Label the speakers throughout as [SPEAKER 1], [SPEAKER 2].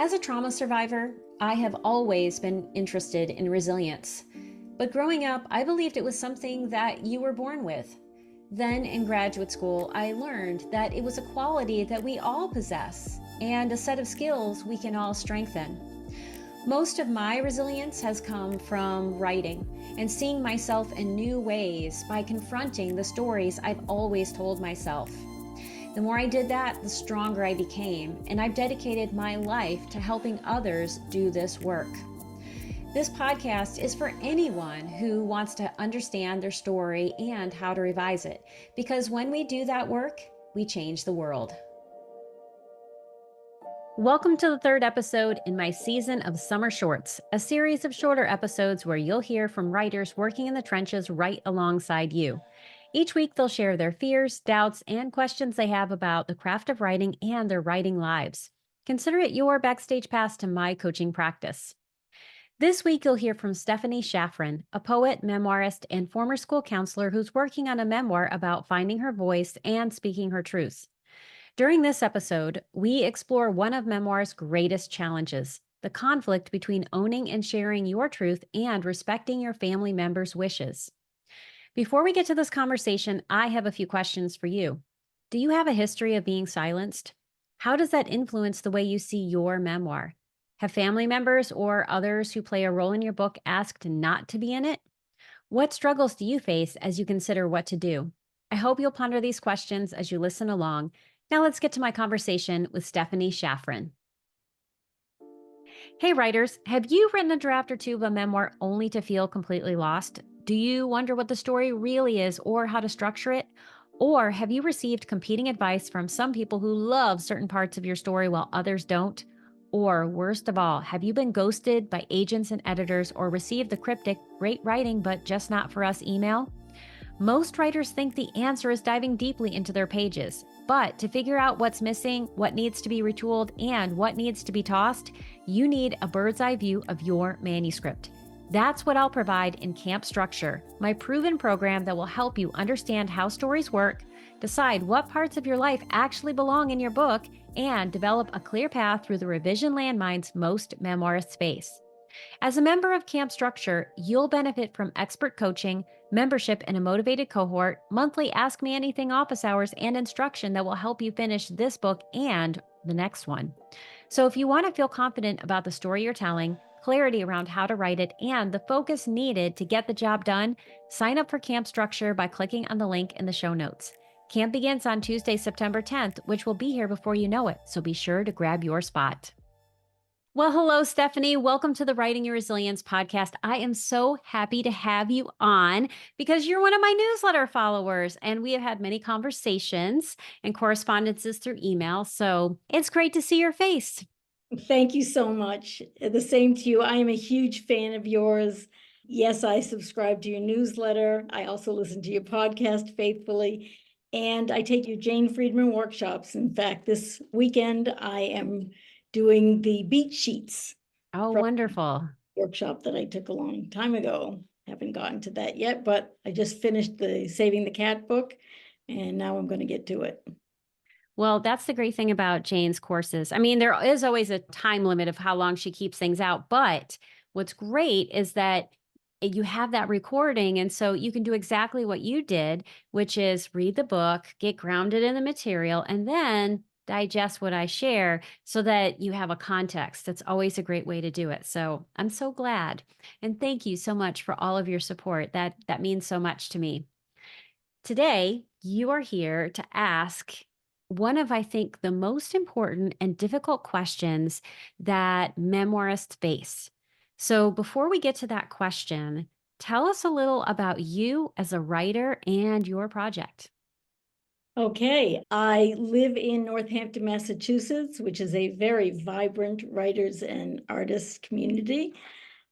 [SPEAKER 1] As a trauma survivor, I have always been interested in resilience. But growing up, I believed it was something that you were born with. Then in graduate school, I learned that it was a quality that we all possess and a set of skills we can all strengthen. Most of my resilience has come from writing and seeing myself in new ways by confronting the stories I've always told myself. The more I did that, the stronger I became, and I've dedicated my life to helping others do this work. This podcast is for anyone who wants to understand their story and how to revise it, because when we do that work, we change the world. Welcome to the third episode in my season of Summer Shorts, a series of shorter episodes where you'll hear from writers working in the trenches right alongside you. Each week, they'll share their fears, doubts, and questions they have about the craft of writing and their writing lives. Consider it your backstage pass to my coaching practice. This week, you'll hear from Stephanie Shafran, a poet, memoirist, and former school counselor who's working on a memoir about finding her voice and speaking her truths. During this episode, we explore one of Memoir's greatest challenges, the conflict between owning and sharing your truth and respecting your family members' wishes. Before we get to this conversation, I have a few questions for you. Do you have a history of being silenced? How does that influence the way you see your memoir? Have family members or others who play a role in your book asked not to be in it? What struggles do you face as you consider what to do? I hope you'll ponder these questions as you listen along. Now let's get to my conversation with Stephanie Shafran. Hey writers, have you written a draft or two of a memoir only to feel completely lost? Do you wonder what the story really is or how to structure it? Or have you received competing advice from some people who love certain parts of your story while others don't? Or worst of all, have you been ghosted by agents and editors or received the cryptic, great writing, but just not for us email? Most writers think the answer is diving deeply into their pages. But to figure out what's missing, what needs to be retooled, and what needs to be tossed, you need a bird's eye view of your manuscript. That's what I'll provide in Camp Structure, my proven program that will help you understand how stories work, decide what parts of your life actually belong in your book, and develop a clear path through the revision landmines most memoirists face. As a member of Camp Structure, you'll benefit from expert coaching, membership in a motivated cohort, monthly Ask Me Anything office hours, and instruction that will help you finish this book and the next one. So if you want to feel confident about the story you're telling, clarity around how to write it, and the focus needed to get the job done, sign up for Camp Structure by clicking on the link in the show notes. Camp begins on Tuesday, September 10th, which will be here before you know it, so be sure to grab your spot. Well, hello, Stephanie. Welcome to the Writing Your Resilience podcast. I am so happy to have you on because you're one of my newsletter followers, and we have had many conversations and correspondences through email, so it's great to see your face.
[SPEAKER 2] Thank you so much. The same to you. I am a huge fan of yours. Yes, I subscribe to your newsletter. I also listen to your podcast faithfully. And I take your Jane Friedman workshops. In fact, this weekend I am doing the beat sheets.
[SPEAKER 1] Oh, wonderful.
[SPEAKER 2] Workshop that I took a long time ago. Haven't gotten to that yet, but I just finished the Saving the Cat book, and now I'm going to get to it.
[SPEAKER 1] Well, that's the great thing about Jane's courses. I mean, there is always a time limit of how long she keeps things out, but what's great is that you have that recording, and so you can do exactly what you did, which is read the book, get grounded in the material, and then digest what I share so that you have a context. That's always a great way to do it. So I'm so glad. And thank you so much for all of your support. That means so much to me. Today, you are here to ask one of, I think, the most important and difficult questions that memoirists face. So before we get to that question, tell us a little about you as a writer and your project.
[SPEAKER 2] Okay, I live in Northampton, Massachusetts, which is a very vibrant writers and artists community.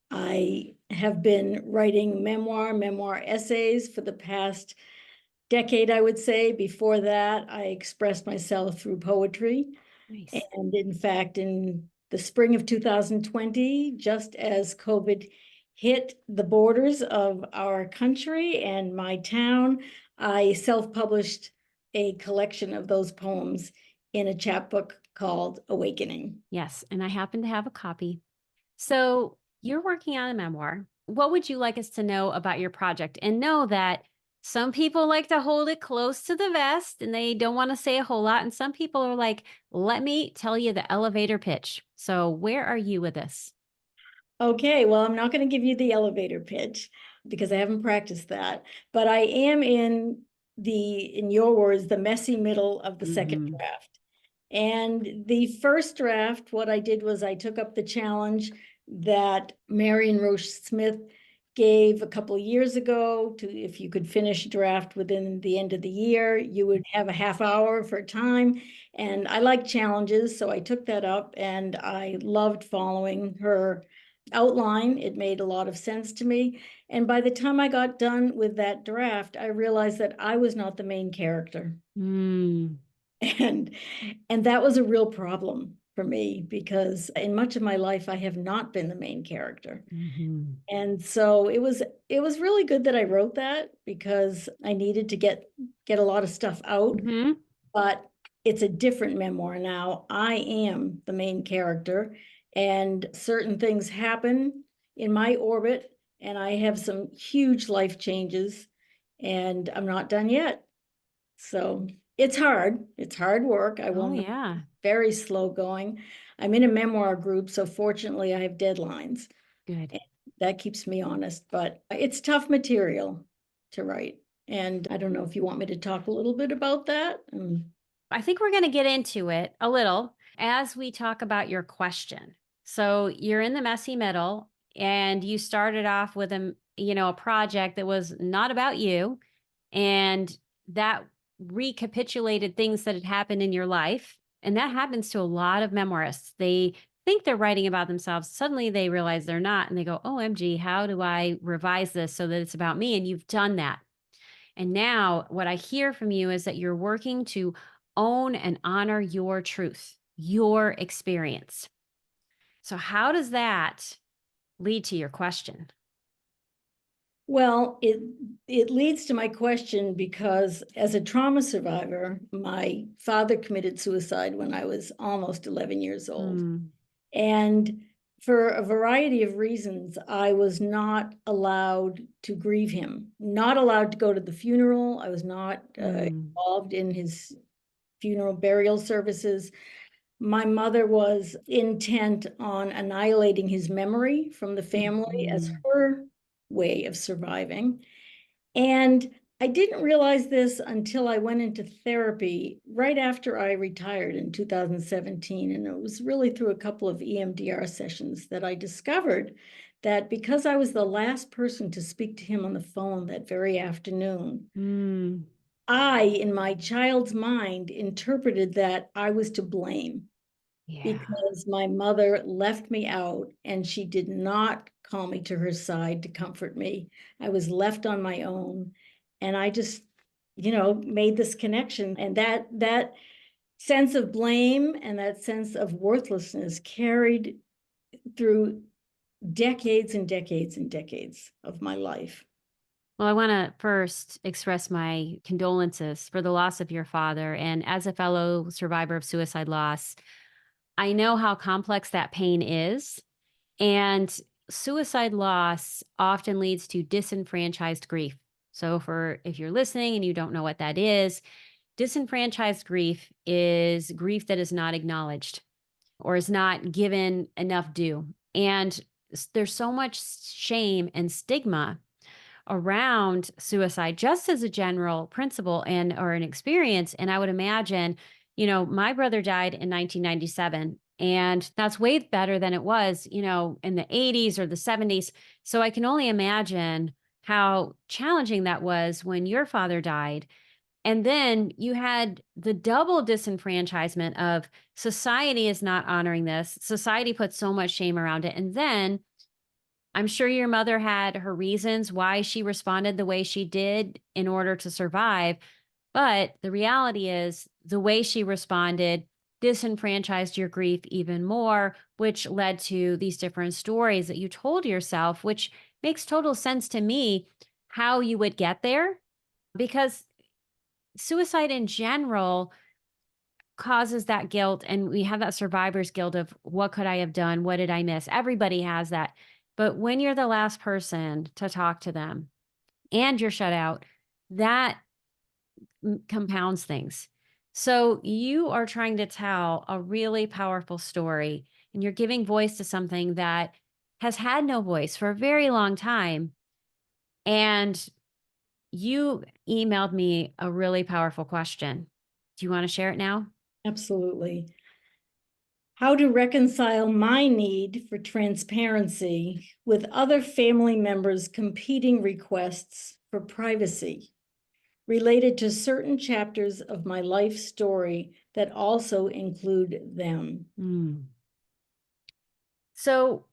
[SPEAKER 2] I have been writing memoir essays for the past decade, I would say. Before that, I expressed myself through poetry.
[SPEAKER 1] Nice.
[SPEAKER 2] And in fact, in the spring of 2020, just as COVID hit the borders of our country and my town, I self-published a collection of those poems in a chapbook called Awakening.
[SPEAKER 1] Yes. And I happen to have a copy. So you're working on a memoir. What would you like us to know about your project? And know that some people like to hold it close to the vest and they don't want to say a whole lot. And some people are like, let me tell you the elevator pitch. So where are you with this?
[SPEAKER 2] Okay, well, I'm not going to give you the elevator pitch because I haven't practiced that, but I am in your words, the messy middle of the second
[SPEAKER 1] Hmm.
[SPEAKER 2] draft. And the first draft, what I did was I took up the challenge that Marion Roche Smith gave a couple of years ago to if you could finish a draft within the end of the year, you would have a half hour for time. And I like challenges, so I took that up and I loved following her outline. It made a lot of sense to me. And by the time I got done with that draft, I realized that I was not the main character.
[SPEAKER 1] Mm.
[SPEAKER 2] And and that was a real problem for me because in much of my life I have not been the main character.
[SPEAKER 1] Hmm.
[SPEAKER 2] And so it was really good that I wrote that because I needed to get a lot of stuff out,
[SPEAKER 1] Hmm.
[SPEAKER 2] but it's a different memoir now. I am the main character and certain things happen in my orbit and I have some huge life changes and I'm not done yet. So it's hard. It's hard work. I
[SPEAKER 1] Oh,
[SPEAKER 2] will not,
[SPEAKER 1] yeah.
[SPEAKER 2] very slow going. I'm in a memoir group, so fortunately I have deadlines.
[SPEAKER 1] Good.
[SPEAKER 2] And that keeps me honest, but it's tough material to write. And I don't know if you want me to talk a little bit about that.
[SPEAKER 1] I think we're going to get into it a little as we talk about your question. So you're in the messy middle and you started off with a project that was not about you and that recapitulated things that had happened in your life. And that happens to a lot of memoirists. They think they're writing about themselves. Suddenly they realize they're not and they go, OMG, how do I revise this so that it's about me? And you've done that. And now, what I hear from you is that you're working to own and honor your truth, your experience. So, how does that lead to your question?
[SPEAKER 2] Well, it leads to my question because as a trauma survivor, my father committed suicide when I was almost 11 years old.
[SPEAKER 1] Mm,
[SPEAKER 2] And for a variety of reasons, I was not allowed to grieve him, not allowed to go to the funeral. I was not
[SPEAKER 1] mm,
[SPEAKER 2] involved in his funeral burial services. My mother was intent on annihilating his memory from the family as
[SPEAKER 1] mhm,
[SPEAKER 2] her way of surviving. And I didn't realize this until I went into therapy right after I retired in 2017. And it was really through a couple of EMDR sessions that I discovered that because I was the last person to speak to him on the phone that very afternoon,
[SPEAKER 1] mm.
[SPEAKER 2] I, in my child's mind, interpreted that I was to blame
[SPEAKER 1] Yeah.
[SPEAKER 2] because my mother left me out and she did not call me to her side to comfort me. I was left on my own. And I just, made this connection. And that sense of blame and that sense of worthlessness carried through decades and decades and decades of my life.
[SPEAKER 1] Well, I want to first express my condolences for the loss of your father. And as a fellow survivor of suicide loss, I know how complex that pain is. And suicide loss often leads to disenfranchised grief. So, for if you're listening and you don't know what that is, disenfranchised grief is grief that is not acknowledged or is not given enough due. And there's so much shame and stigma around suicide just as a general principle and or an experience. And I would imagine, my brother died in 1997 and that's way better than it was, in the 80s or the 70s. So I can only imagine how challenging that was when your father died. And then you had the double disenfranchisement of society is not honoring this. Society puts so much shame around it. And then I'm sure your mother had her reasons why she responded the way she did in order to survive. But the reality is, the way she responded disenfranchised your grief even more, which led to these different stories that you told yourself, which makes total sense to me how you would get there because suicide in general causes that guilt, and we have that survivor's guilt of what could I have done? What did I miss? Everybody has that. But when you're the last person to talk to them and you're shut out, that compounds things. So you are trying to tell a really powerful story, and you're giving voice to something that has had no voice for a very long time. And you emailed me a really powerful question. Do you want to share it now?
[SPEAKER 2] Absolutely. How to reconcile my need for transparency with other family members' competing requests for privacy related to certain chapters of my life story that also include them.
[SPEAKER 1] Mm. So,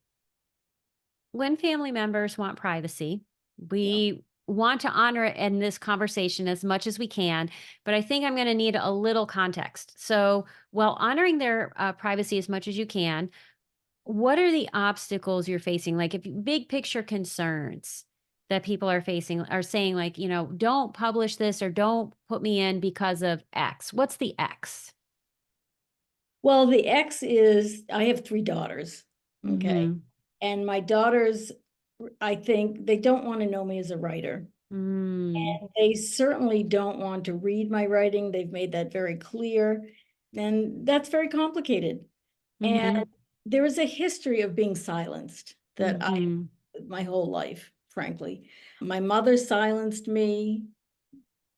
[SPEAKER 1] when family members want privacy,
[SPEAKER 2] Yeah.
[SPEAKER 1] we want to honor it in this conversation as much as we can, but I think I'm going to need a little context. So, while honoring their privacy as much as you can, what are the obstacles you're facing? Like, if big picture concerns that people are facing are saying, like, don't publish this or don't put me in because of X. What's the X?
[SPEAKER 2] Well, the X is I have 3 daughters, okay?
[SPEAKER 1] Mm-hmm.
[SPEAKER 2] And my daughters, I think they don't want to know me as a writer.
[SPEAKER 1] Mm.
[SPEAKER 2] And they certainly don't want to read my writing. They've made that very clear. And that's very complicated. And
[SPEAKER 1] Mm-hmm.
[SPEAKER 2] there is a history of being silenced that I,
[SPEAKER 1] Mm-hmm.
[SPEAKER 2] my whole life, frankly. My mother silenced me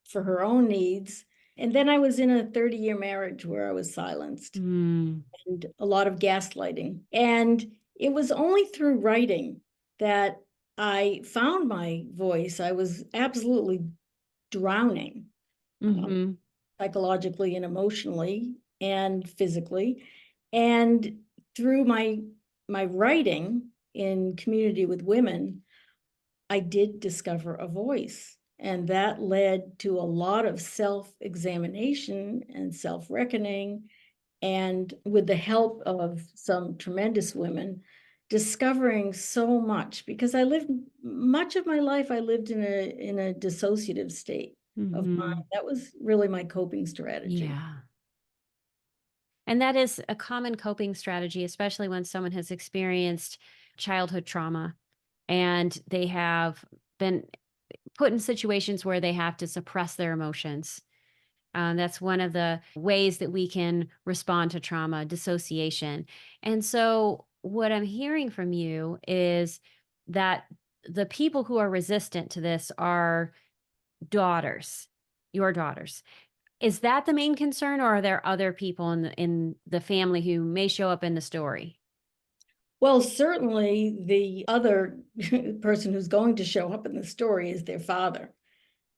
[SPEAKER 2] for her own needs. And then I was in a 30-year marriage where I was silenced
[SPEAKER 1] Mm.
[SPEAKER 2] and a lot of gaslighting. And it was only through writing that I found my voice. I was absolutely drowning, um,
[SPEAKER 1] Mm-hmm.
[SPEAKER 2] psychologically and emotionally and physically. And through my writing in community with women, I did discover a voice. And that led to a lot of self-examination and self-reckoning. And with the help of some tremendous women, discovering so much because I lived much of my life, I lived in a dissociative state of
[SPEAKER 1] Mm-hmm.
[SPEAKER 2] mind. That was really my coping strategy.
[SPEAKER 1] Yeah. And that is a common coping strategy, especially when someone has experienced childhood trauma and they have been put in situations where they have to suppress their emotions. That's one of the ways that we can respond to trauma, dissociation. And so, what I'm hearing from you is that the people who are resistant to this are daughters, your daughters. Is that the main concern, or are there other people in the family who may show up in the story?
[SPEAKER 2] Well, certainly the other person who's going to show up in the story is their father.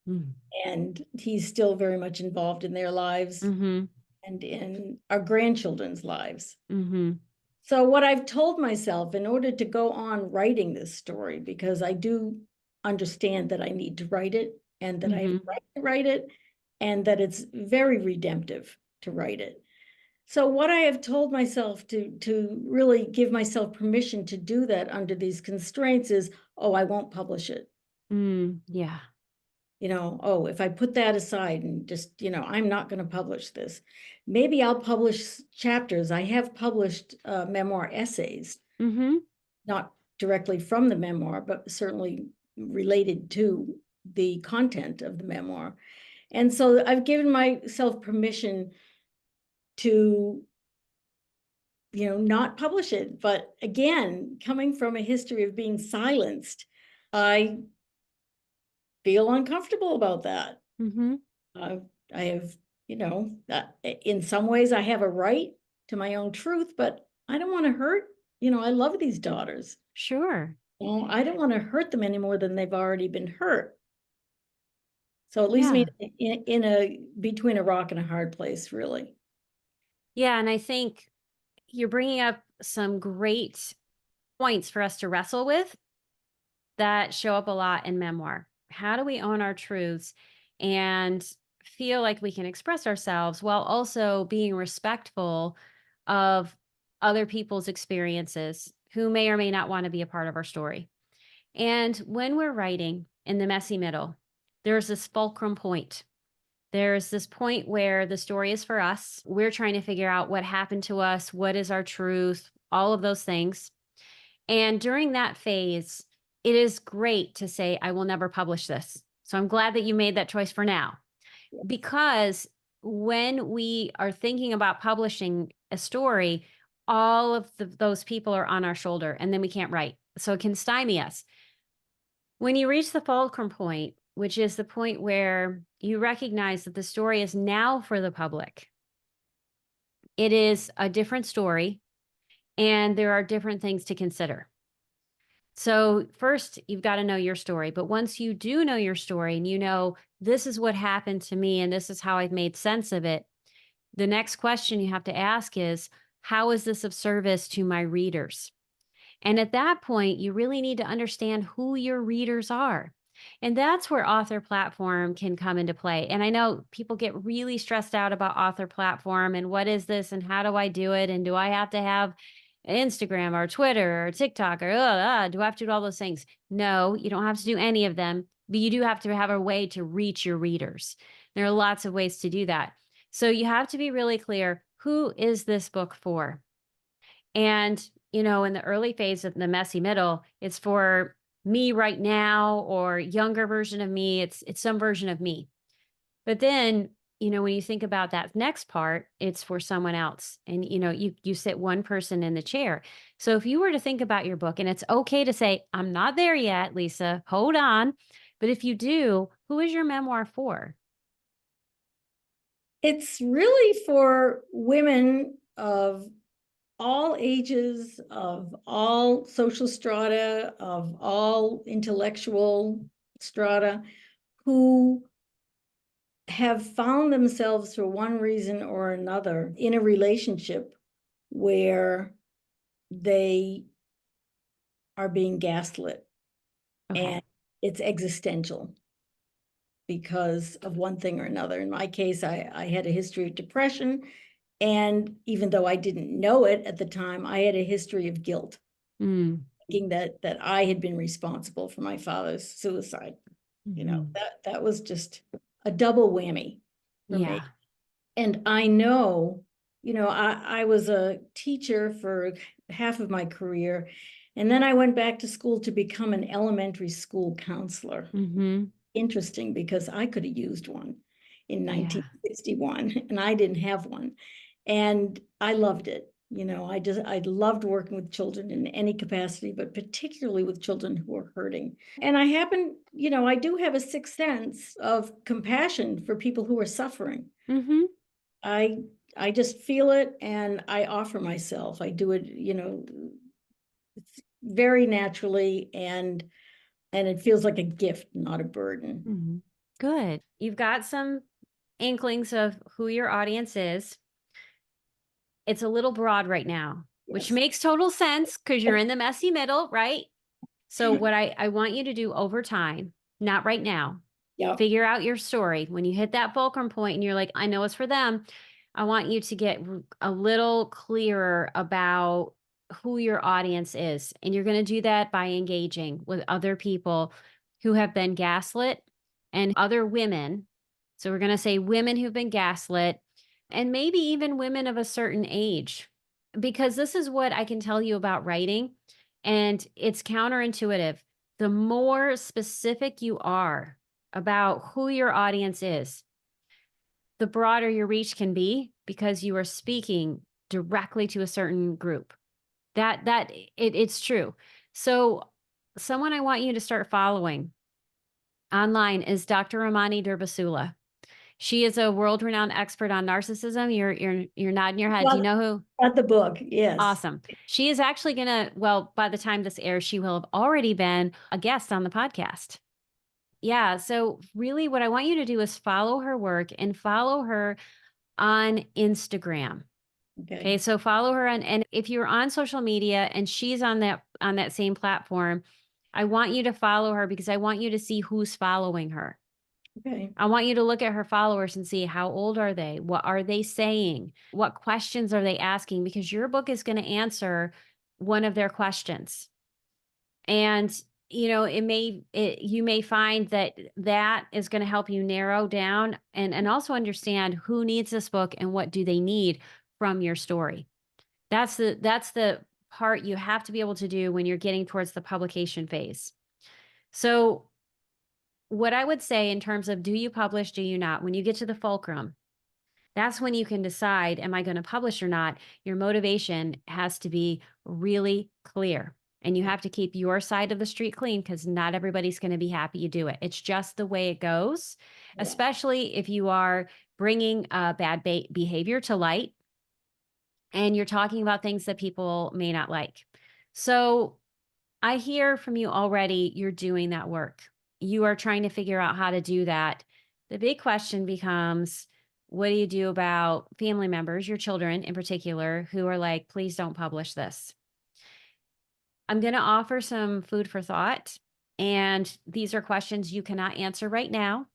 [SPEAKER 1] Mm.
[SPEAKER 2] And he's still very much involved in their lives
[SPEAKER 1] Mhm.
[SPEAKER 2] and in our grandchildren's lives.
[SPEAKER 1] Mhm.
[SPEAKER 2] So what I've told myself in order to go on writing this story, because I do understand that I need to write it and that I have a
[SPEAKER 1] Mhm.
[SPEAKER 2] right to write it and that it's very redemptive to write it. So what I have told myself to really give myself permission to do that under these constraints is, oh, I won't publish it.
[SPEAKER 1] Yeah.
[SPEAKER 2] Oh, if I put that aside and just, I'm not going to publish this. Maybe I'll publish chapters. I have published memoir essays,
[SPEAKER 1] Mhm.
[SPEAKER 2] not directly from the memoir, but certainly related to the content of the memoir. And so I've given myself permission to, not publish it. But again, coming from a history of being silenced, I feel uncomfortable about that.
[SPEAKER 1] Mhm.
[SPEAKER 2] Uh, I have, in some ways I have a right to my own truth, but I don't want to hurt, I love these daughters.
[SPEAKER 1] Sure.
[SPEAKER 2] Well, I don't want to hurt them any more than they've already been hurt. So it leaves me
[SPEAKER 1] Yeah.
[SPEAKER 2] in a between a rock and a hard place, really.
[SPEAKER 1] Yeah, and I think you're bringing up some great points for us to wrestle with that show up a lot in memoir. How do we own our truths and feel like we can express ourselves while also being respectful of other people's experiences who may or may not want to be a part of our story? And when we're writing in the messy middle, there's this fulcrum point. There's this point where the story is for us. We're trying to figure out what happened to us, what is our truth, all of those things. And during that phase, it is great to say, I will never publish this. So I'm glad that you made that choice for now. Because when we are thinking about publishing a story, all of those people are on our shoulder and then we can't write. So it can stymie us. When you reach the fulcrum point, which is the point where you recognize that the story is now for the public, it is a different story and there are different things to consider. So, first, you've got to know your story. But once you do know your story and you know this is what happened to me and this is how I've made sense of it, the next question you have to ask is, how is this of service to my readers? And at that point, you really need to understand who your readers are. And that's where author platform can come into play. And I know people get really stressed out about author platform and what is this and how do I do it? And do I have to have Instagram or Twitter or TikTok or do I have to do all those things? No, you don't have to do any of them, but you do have to have a way to reach your readers. There are lots of ways to do that. So you have to be really clear, who is this book for? And, in the early phase of the messy middle, it's for me right now or younger version of me. It's some version of me. But then, when you think about that next part, it's for someone else. And, you sit one person in the chair. So if you were to think about your book, and it's okay to say, I'm not there yet, Lisa, hold on. But if you do, who is your memoir for?
[SPEAKER 2] It's really for women of all ages, of all social strata, of all intellectual strata, who have found themselves for one reason or another in a relationship where they are being gaslit.
[SPEAKER 1] Okay.
[SPEAKER 2] And it's existential because of one thing or another. In my case, I had a history of depression. And even though I didn't know it at the time, I had a history of guilt,
[SPEAKER 1] Mm.
[SPEAKER 2] thinking that I had been responsible for my father's suicide.
[SPEAKER 1] Hmm.
[SPEAKER 2] That was just a double whammy for me.
[SPEAKER 1] Yeah.
[SPEAKER 2] And I know, I was a teacher for half of my career. And then I went back to school to become an elementary school counselor.
[SPEAKER 1] Hmm.
[SPEAKER 2] Interesting, because I could have used one in
[SPEAKER 1] Yeah.
[SPEAKER 2] 1961 and I didn't have one. And I loved it. I loved working with children in any capacity, but particularly with children who are hurting. And I do have a sixth sense of compassion for people who are suffering.
[SPEAKER 1] Hmm.
[SPEAKER 2] I I just feel it and I offer myself. I do it, very naturally and it feels like a gift, not a burden.
[SPEAKER 1] Hmm. Good. You've got some inklings of who your audience is. It's a little broad right now, which
[SPEAKER 2] Yes.
[SPEAKER 1] makes total sense because you're in the messy middle, right? So, what I want you to do over time, not right now,
[SPEAKER 2] Yep.
[SPEAKER 1] figure out your story. When you hit that fulcrum point and you're like, I know it's for them, I want you to get a little clearer about who your audience is. And you're going to do that by engaging with other people who have been gaslit and other women. So, we're going to say women who've been gaslit and maybe even women of a certain age, because this is what I can tell you about writing. And it's counterintuitive. The more specific you are about who your audience is, the broader your reach can be because you are speaking directly to a certain group. It's true. So someone I want you to start following online is Dr. Ramani Durbasula. She is a world-renowned expert on narcissism. You're nodding your head. Do you
[SPEAKER 2] Well,
[SPEAKER 1] know who?
[SPEAKER 2] got the book, yes.
[SPEAKER 1] Awesome. She is actually well, by the time this airs, she will have already been a guest on the podcast. Yeah. So, really, what I want you to do is follow her work and follow her on Instagram.
[SPEAKER 2] Okay,
[SPEAKER 1] Okay. So, follow her and if you're on social media and she's on that same platform, I want you to follow her because I want you to see who's following her.
[SPEAKER 2] okay,
[SPEAKER 1] I want you to look at her followers and see how old are they? What are they saying? What questions are they asking? Because your book is going to answer one of their questions. And you may find that that is going to help you narrow down and also understand who needs this book and what do they need from your story. That's the part you have to be able to do when you're getting towards the publication phase. So, what I would say in terms of do you publish, do you not? When you get to the fulcrum, that's when you can decide, am I going to publish or not? Your motivation has to be really clear. And you have to keep your side of the street clean because not everybody's going to be happy you do it. It's just the way it goes,
[SPEAKER 2] Yeah.
[SPEAKER 1] especially if you are bringing bad behavior to light and you're talking about things that people may not like. So I hear from you already, you're doing that work. You are trying to figure out how to do that. The big question becomes, what do you do about family members, your children in particular, who are like, please don't publish this? I'm going to offer some food for thought. And these are questions you cannot answer right now.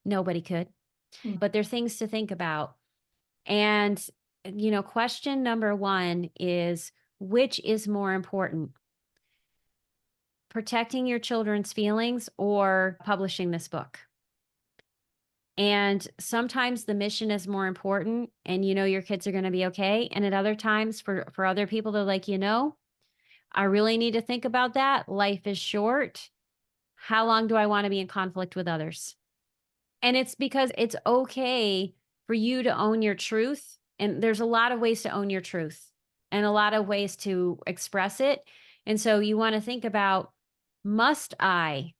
[SPEAKER 1] Nobody could,
[SPEAKER 2] Mm.
[SPEAKER 1] but they're things to think about. And, question number one is, which is more important? Protecting your children's feelings or publishing this book? And sometimes the mission is more important and your kids are going to be okay. And at other times for other people, they're like, I really need to think about that. Life is short. How long do I want to be in conflict with others? And it's because it's okay for you to own your truth. And there's a lot of ways to own your truth and a lot of ways to express it. And so you want to think about, must I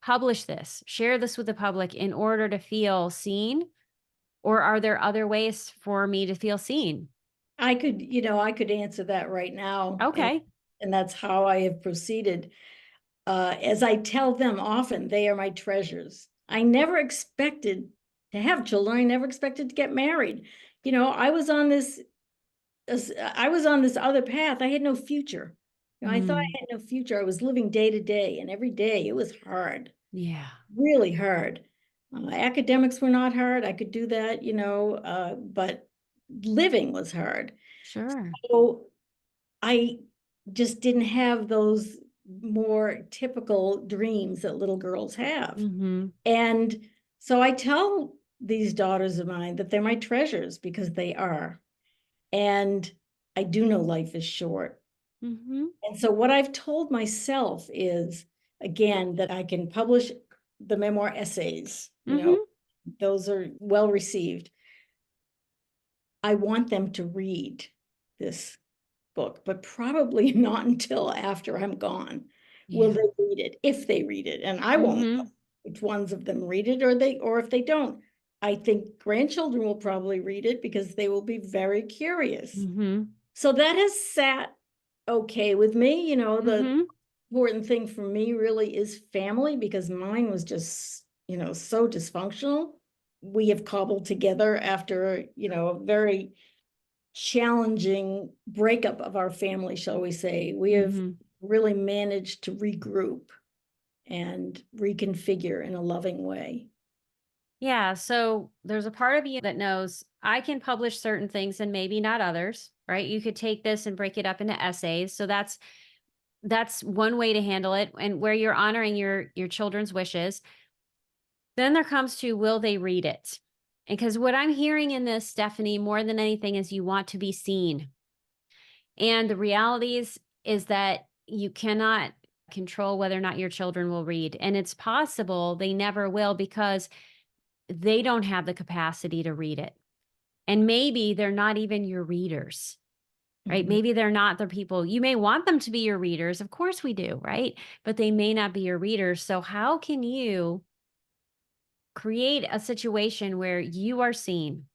[SPEAKER 1] publish this, share this with the public in order to feel seen? Or are there other ways for me to feel seen?
[SPEAKER 2] I could answer that right now,
[SPEAKER 1] Okay.
[SPEAKER 2] and that's how I have proceeded. As I tell them often, they are my treasures. I never expected to have children. I never expected to get married. I was on this other path. I had no future. I thought
[SPEAKER 1] Mm,
[SPEAKER 2] I had no future. I was living day to day, and every day it was hard,
[SPEAKER 1] yeah.
[SPEAKER 2] really hard. Academics were not hard. I could do that, but living was hard.
[SPEAKER 1] Sure.
[SPEAKER 2] So I just didn't have those more typical dreams that little girls have.
[SPEAKER 1] Mm-hmm.
[SPEAKER 2] And so I tell these daughters of mine that they're my treasures because they are. And I do know life is short.
[SPEAKER 1] Mm-hmm.
[SPEAKER 2] And so what I've told myself is, again, that I can publish the memoir essays,
[SPEAKER 1] Mm-hmm.
[SPEAKER 2] those are well received. I want them to read this book, but probably not until after I'm gone will
[SPEAKER 1] Yeah.
[SPEAKER 2] they read it, if they read it. And I won't know
[SPEAKER 1] Mm-hmm.
[SPEAKER 2] which ones of them read it or if they don't. I think grandchildren will probably read it because they will be very curious.
[SPEAKER 1] Mm-hmm.
[SPEAKER 2] So that has sat okay with me. The
[SPEAKER 1] Mm-hmm.
[SPEAKER 2] important thing for me really is family because mine was just, so dysfunctional. We have cobbled together after, a very challenging breakup of our family, shall we say. We have
[SPEAKER 1] Mm-hmm.
[SPEAKER 2] really managed to regroup and reconfigure in a loving way.
[SPEAKER 1] Yeah. So there's a part of you that knows I can publish certain things and maybe not others, right? You could take this and break it up into essays. So that's one way to handle it and where you're honoring your children's wishes. Then there comes to, will they read it? And because what I'm hearing in this, Stephanie, more than anything, is you want to be seen. And the realities is that you cannot control whether or not your children will read. And it's possible they never will because they don't have the capacity to read it. And maybe they're not even your readers, right?
[SPEAKER 2] Mhm.
[SPEAKER 1] Maybe they're not the people you may want them to be your readers. Of course we do, right? But they may not be your readers. So, how can you create a situation where you are seen,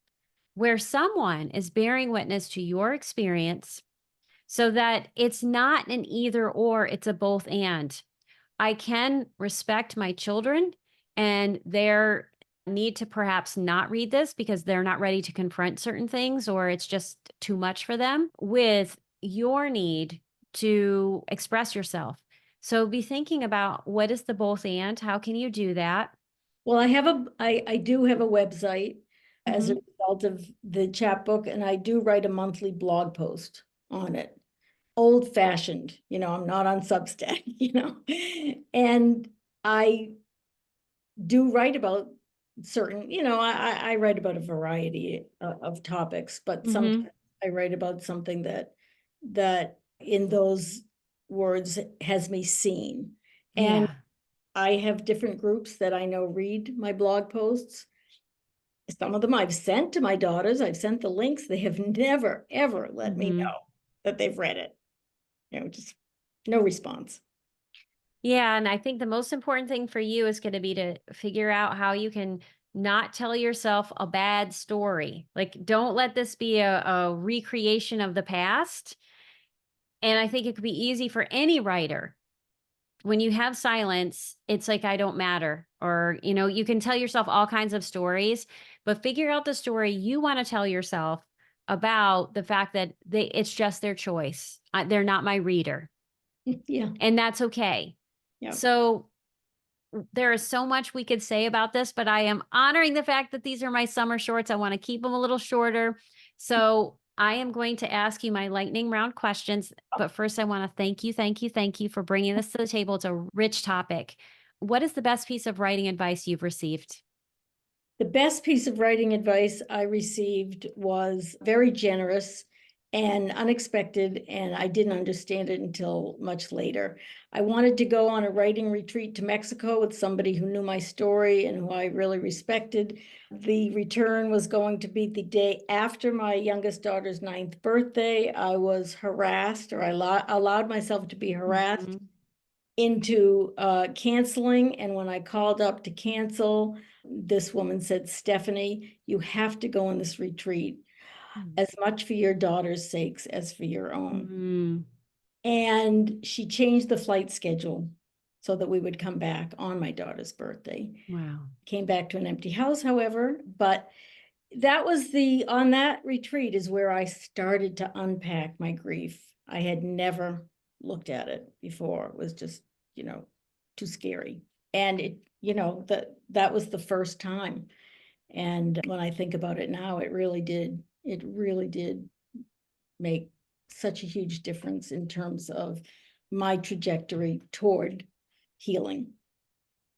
[SPEAKER 1] where someone is bearing witness to your experience so that it's not an either or, it's a both and. I can respect my children and their need to perhaps not read this because they're not ready to confront certain things or it's just too much for them with your need to express yourself. So be thinking about what is the both and, how can you do that?
[SPEAKER 2] Well, I do have a website as a
[SPEAKER 1] Mhm.
[SPEAKER 2] result of the chapbook, and I do write a monthly blog post on it. old-fashioned, I'm not on Substack, and I do write about certain, I write about a variety of topics, but
[SPEAKER 1] Mm-hmm.
[SPEAKER 2] sometimes I write about something that in those words has me seen. And
[SPEAKER 1] Yeah.
[SPEAKER 2] I have different groups that I know read my blog posts. Some of them I've sent to my daughters. I've sent the links. They have never, ever let me
[SPEAKER 1] Mm-hmm.
[SPEAKER 2] know that they've read it. Just no response.
[SPEAKER 1] Yeah, and I think the most important thing for you is going to be to figure out how you can not tell yourself a bad story. Like, don't let this be a recreation of the past. And I think it could be easy for any writer. When you have silence, it's like, I don't matter. Or, you can tell yourself all kinds of stories, but figure out the story you want to tell yourself about the fact that it's just their choice. They're not my reader.
[SPEAKER 2] Yeah,
[SPEAKER 1] And that's okay.
[SPEAKER 2] yeah.
[SPEAKER 1] So there is so much we could say about this, but I am honoring the fact that these are my summer shorts. I want to keep them a little shorter. So I am going to ask you my lightning round questions. But first, I want to thank you for bringing this to the table. It's a rich topic. What is the best piece of writing advice you've received?
[SPEAKER 2] The best piece of writing advice I received was very generous and unexpected, and I didn't understand it until much later. I wanted to go on a writing retreat to Mexico with somebody who knew my story and who I really respected. The return was going to be the day after my youngest daughter's 9th birthday. I was harassed, or I allowed myself to be harassed
[SPEAKER 1] Mhm.
[SPEAKER 2] into canceling. And when I called up to cancel, this woman said, Stephanie, you have to go on this retreat as much for your daughter's sakes as for your own.
[SPEAKER 1] Mm.
[SPEAKER 2] And she changed the flight schedule so that we would come back on my daughter's birthday.
[SPEAKER 1] Wow.
[SPEAKER 2] Came back to an empty house, however, but that was on that retreat is where I started to unpack my grief. I had never looked at it before. It was just, too scary. And that was the first time. And when I think about it now, it really did make such a huge difference in terms of my trajectory toward healing.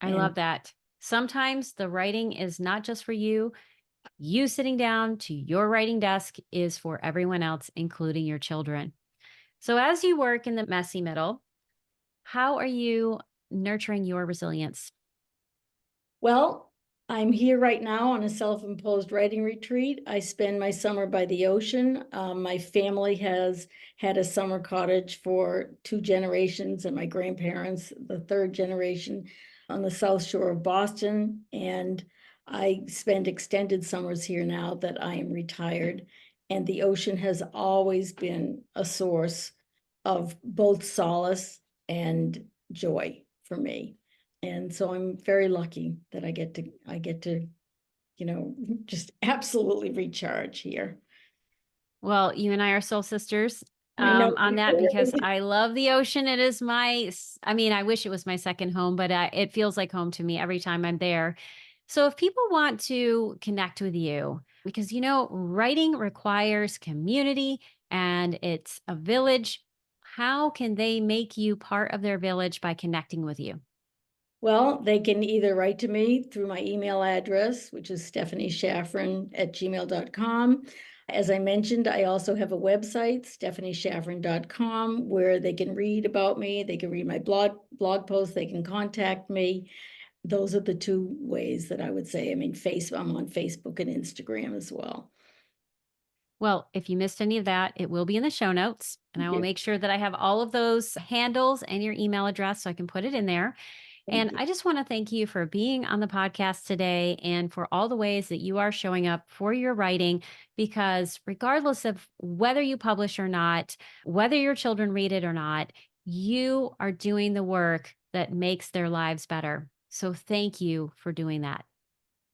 [SPEAKER 1] I
[SPEAKER 2] And
[SPEAKER 1] love that. Sometimes the writing is not just for you. You sitting down to your writing desk is for everyone else, including your children. So, as you work in the messy middle, how are you nurturing your resilience?
[SPEAKER 2] well, I'm here right now on a self-imposed writing retreat. I spend my summer by the ocean. My family has had a summer cottage for 2 generations, and my grandparents, the 3rd generation, on the South Shore of Boston. And I spend extended summers here now that I am retired. And the ocean has always been a source of both solace and joy for me. And so I'm very lucky that I get to, just absolutely recharge here.
[SPEAKER 1] Well, you and I are soul sisters
[SPEAKER 2] I know.
[SPEAKER 1] on that because I love the ocean. It is I mean, I wish it was my second home, but it feels like home to me every time I'm there. So if people want to connect with you, because, writing requires community and it's a village, how can they make you part of their village by connecting with you?
[SPEAKER 2] Well, they can either write to me through my email address, which is stephanieshafran@gmail.com. As I mentioned, I also have a website, stephanieshafran.com, where they can read about me. They can read my blog posts. They can contact me. Those are the 2 ways that I would say. I mean, I'm on Facebook and Instagram as well.
[SPEAKER 1] Well, if you missed any of that, it will be in the show notes. And I
[SPEAKER 2] Thank
[SPEAKER 1] will
[SPEAKER 2] you.
[SPEAKER 1] make sure that I have all of those handles and your email address so I can put it in there.
[SPEAKER 2] Thank
[SPEAKER 1] And
[SPEAKER 2] you.
[SPEAKER 1] I just want to thank you for being on the podcast today and for all the ways that you are showing up for your writing. Because regardless of whether you publish or not, whether your children read it or not, you are doing the work that makes their lives better. So thank you for doing that.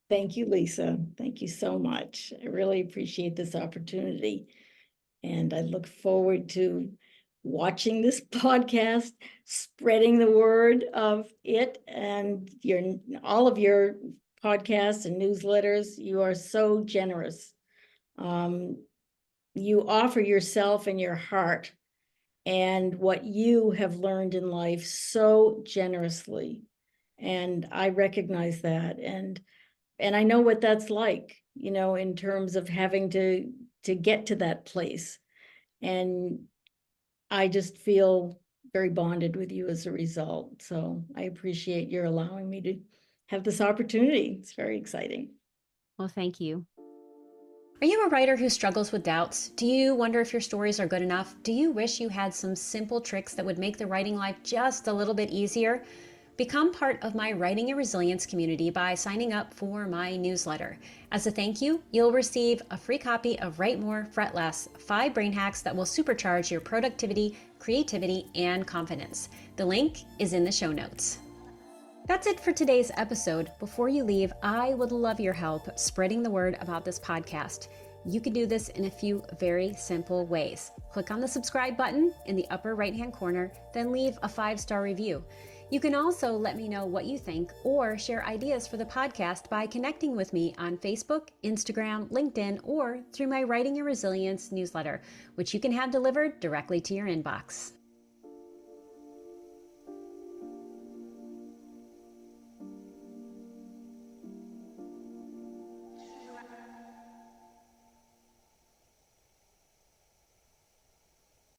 [SPEAKER 2] Thank you, Lisa. Thank you so much. I really appreciate this opportunity. And I look forward to watching this podcast, spreading the word of it and all of your podcasts and newsletters. You are so generous. You offer yourself and your heart, and what you have learned in life so generously. And I recognize that. And I know what that's like, in terms of having to get to that place. And I just feel very bonded with you as a result. So I appreciate your allowing me to have this opportunity. It's very exciting.
[SPEAKER 1] Well, thank you. Are you a writer who struggles with doubts? Do you wonder if your stories are good enough? Do you wish you had some simple tricks that would make the writing life just a little bit easier? Become part of my Writing and Resilience community by signing up for my newsletter. As a thank you, you'll receive a free copy of Write More, Fret Less, 5 brain hacks that will supercharge your productivity, creativity, and confidence. The link is in the show notes. That's it for today's episode. Before you leave, I would love your help spreading the word about this podcast. You can do this in a few very simple ways. Click on the subscribe button in the upper right-hand corner, then leave a 5-star review. You can also let me know what you think or share ideas for the podcast by connecting with me on Facebook, Instagram, LinkedIn, or through my Writing and Resilience newsletter, which you can have delivered directly to your inbox.